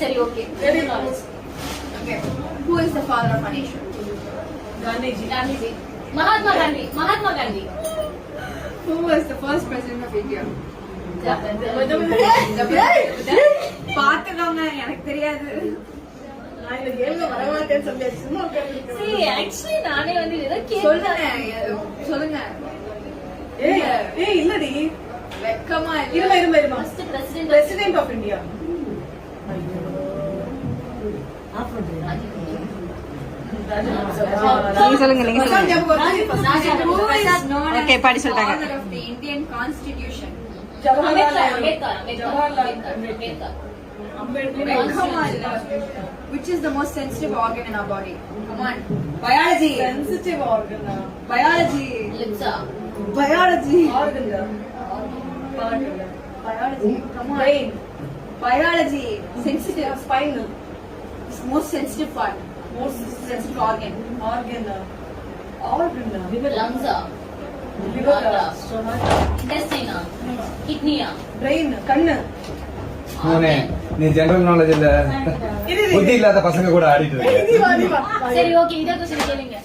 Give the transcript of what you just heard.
சரி okay. Very knowledge. Okay. Who is the father of our nation? Gandhiji. Gandhiji. Mahatma Gandhi. Mahatma Gandhi. Who was the first president of India? பாத்துக்கோங்க, எனக்கு தெரியாது. நான் இந்த கேம்ல வரமாட்டேன்னு சொல்லியாச்சு. சும்மா See, actually நானே வந்து ஏதோ சொல்லுங்க கேட்டேன். சொல்லுங்க. ஏய் இல்லடி. வெக்கமா இருமா இல்ல. இருமா இருமா. First president President of India. நீங்க சொல்லுங்க நீங்க சொல்லுங்க. Who is known Okay, as body the சொல்லிட்டாங்க. father of the Indian Constitution? Jawaharlal Ambedkar. வெக்கமா இல்ல. Which is the most sensitive organ in our body? Come on. Biology. sensitive organ. Biology. லிப்ஸா. Biology. Organ. Biology. Come on. Brain. Biology. Sensitive. Spinal. It's most sensitive part. Most Sensitive organ. organ. Organ. லங்ஸா. Liver. Heart. Stomach. இன்டெஸ்டைனா. கிட்னியா. Brain. கண்ணு. மோனே, நீ general knowledge இல்ல புத்தி இல்லாத பசங்க கூட ஆடிட்டு இருக்க. வா. சரி ஓகே, இத क्वेश्चन கேளுங்க.